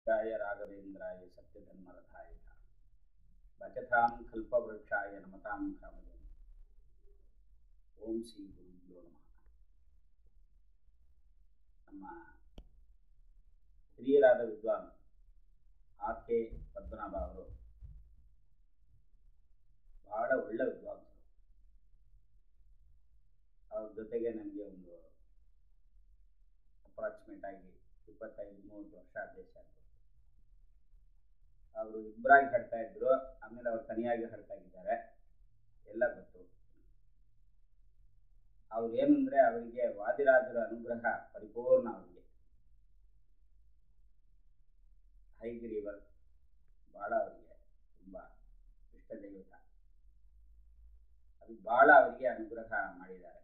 य राघवेन्द्राय सत्यधर्मरथाय भजतां कल्पवृक्षाय नमतां कामधेनु। ओम श्री गुरुभ्यो नमः। ನಮ್ಮ ಹಿರಿಯರಾದ ವಿದ್ವಾನ್ ಆರ್ ಕೆ ಪದ್ಮನಾಭ ಅವರು ಬಹಳ ಒಳ್ಳೆ ವಿದ್ವಾಂಸರು. ಅವ್ರ ಜೊತೆಗೆ ನನಗೆ ಒಂದು ಅಪ್ರಾಕ್ಸಿಮೇಟ್ ಆಗಿ 25-30 ವರ್ಷ ಅಭ್ಯಾಸ ಆಯಿತು. ಅವರು ಇಬ್ಬರಾಗಿ ಹಾಡ್ತಾ ಇದ್ರು, ಆಮೇಲೆ ಅವ್ರು ತನಿಯಾಗಿ ಹಾಡ್ತಾ ಇದ್ದಾರೆ, ಎಲ್ಲ ಗೊತ್ತು. ಅವ್ರು ಏನಂದ್ರೆ ಅವರಿಗೆ ವಾದಿರಾಜರ ಅನುಗ್ರಹ ಪರಿಪೂರ್ಣ. ಅವರಿಗೆ ಹೈಗಿರಿವರ್ ಬಹಳ ಅವರಿಗೆ ತುಂಬ ಇಷ್ಟ ದೇವತ, ಅದು ಬಹಳ ಅವರಿಗೆ ಅನುಗ್ರಹ ಮಾಡಿದ್ದಾರೆ.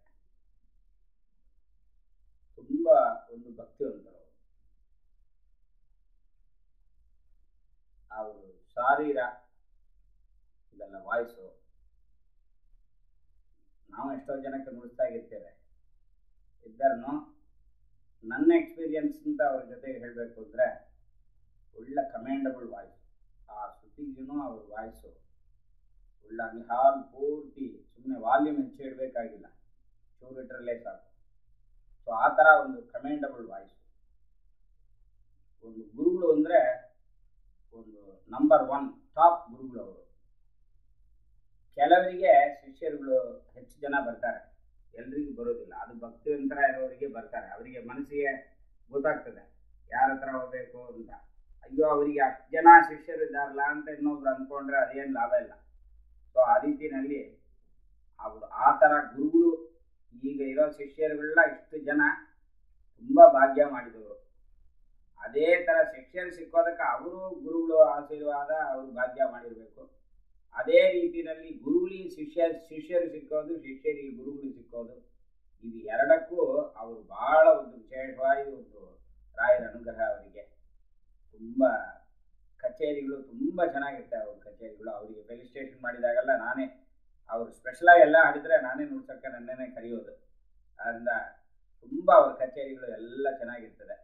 ತುಂಬ ಒಂದು ಭಕ್ತಿವಂತರು ಅವರು. ಶಾರೀರ ಇದೆಲ್ಲ ವಾಯ್ಸು ನಾವು ಎಷ್ಟೋ ಜನಕ್ಕೆ ನುಡಿಸ್ತಾ ಇರ್ತೇವೆ. ಇದ್ದರನ್ನು ನನ್ನ ಎಕ್ಸ್ಪೀರಿಯನ್ಸ್ ಅಂತ ಅವ್ರ ಜೊತೆಗೆ ಹೇಳಬೇಕು ಅಂದರೆ ಒಳ್ಳೆ ಕಮೆಂಡಬಲ್ ವಾಯ್ಸ್. ಆ ಶ್ರುತಿಗೂ ಅವ್ರ ವಾಯ್ಸು ಒಳ್ಳೆ ಹಾಲ್ ಪೂರ್ತಿ ಸುಮ್ಮನೆ ವಾಲ್ಯೂಮ್ ಹೆಚ್ಚು ಇಡಬೇಕಾಗಿಲ್ಲ, ಚೂರಿಟ್ರಲ್ಲೇ ಸಾಕು. ಸೊ ಆ ಥರ ಒಂದು ಕಮೆಂಡಬಲ್ ವಾಯ್ಸು. ಒಂದು ಗುರುಗಳು ಅಂದರೆ ಒಂದು ನಂಬರ್ 1 ಟಾಪ್ ಗುರುಗಳು ಅವರು. ಕೆಲವರಿಗೆ ಶಿಷ್ಯರುಗಳು ಹೆಚ್ಚು ಜನ ಬರ್ತಾರೆ, ಎಲ್ರಿಗೂ ಬರೋದಿಲ್ಲ. ಅದು ಭಕ್ತಿವಂತರ ಇರೋರಿಗೆ ಬರ್ತಾರೆ, ಅವರಿಗೆ ಮನಸ್ಸಿಗೆ ಗೊತ್ತಾಗ್ತದೆ ಯಾರ ಹತ್ರ ಹೋಗ್ಬೇಕು ಅಂತ. ಅಯ್ಯೋ ಅವರಿಗೆ 10 ಜನ ಶಿಷ್ಯರು ಇದ್ದಾರಲ್ಲ ಅಂತ ಇನ್ನೊಬ್ರು ಅಂದ್ಕೊಂಡ್ರೆ ಅದೇನು ಲಾಭ ಇಲ್ಲ. ಸೊ ಆ ರೀತಿಯಲ್ಲಿ ಅವರು ಆ ಥರ ಗುರುಗಳು. ಈಗ ಇರೋ ಶಿಷ್ಯರುಗಳೆಲ್ಲ ಇಷ್ಟು ಜನ ತುಂಬ ಭಾಗ್ಯ ಮಾಡಿದವರು. ಅದೇ ಥರ ಶಿಷ್ಯರು ಸಿಕ್ಕೋದಕ್ಕೆ ಅವರು ಗುರುಗಳು ಆಶೀರ್ವಾದ, ಅವರು ಭಾಗ್ಯ ಮಾಡಿರಬೇಕು. ಅದೇ ರೀತಿಯಲ್ಲಿ ಗುರುಗಳಿಗೆ ಶಿಷ್ಯರು ಸಿಕ್ಕೋದು, ಶಿಷ್ಯರಿಗೆ ಗುರುಗಳು ಸಿಕ್ಕೋದು, ಇದು ಎರಡಕ್ಕೂ ಅವರು ಭಾಳ ಒಂದು ವಿಶೇಷವಾಗಿ ಒಂದು ರಾಯರ ಅನುಗ್ರಹ ಅವರಿಗೆ. ತುಂಬ ಕಚೇರಿಗಳು ತುಂಬ ಚೆನ್ನಾಗಿರ್ತವೆ ಅವ್ರ ಕಚೇರಿಗಳು. ಅವರಿಗೆ ಫೆಲಿಸ್ಟೇಷನ್ ಮಾಡಿದಾಗೆಲ್ಲ ನಾನೇ, ಅವರು ಸ್ಪೆಷಲಾಗಿ ಎಲ್ಲ ಹಾಡಿದರೆ ನಾನೇ ನುಡ್ಸೋಕ್ಕೆ ನನ್ನೇ ಕರೆಯೋದು. ಅದರಿಂದ ತುಂಬ ಅವ್ರ ಕಚೇರಿಗಳು ಎಲ್ಲ ಚೆನ್ನಾಗಿರ್ತದೆ.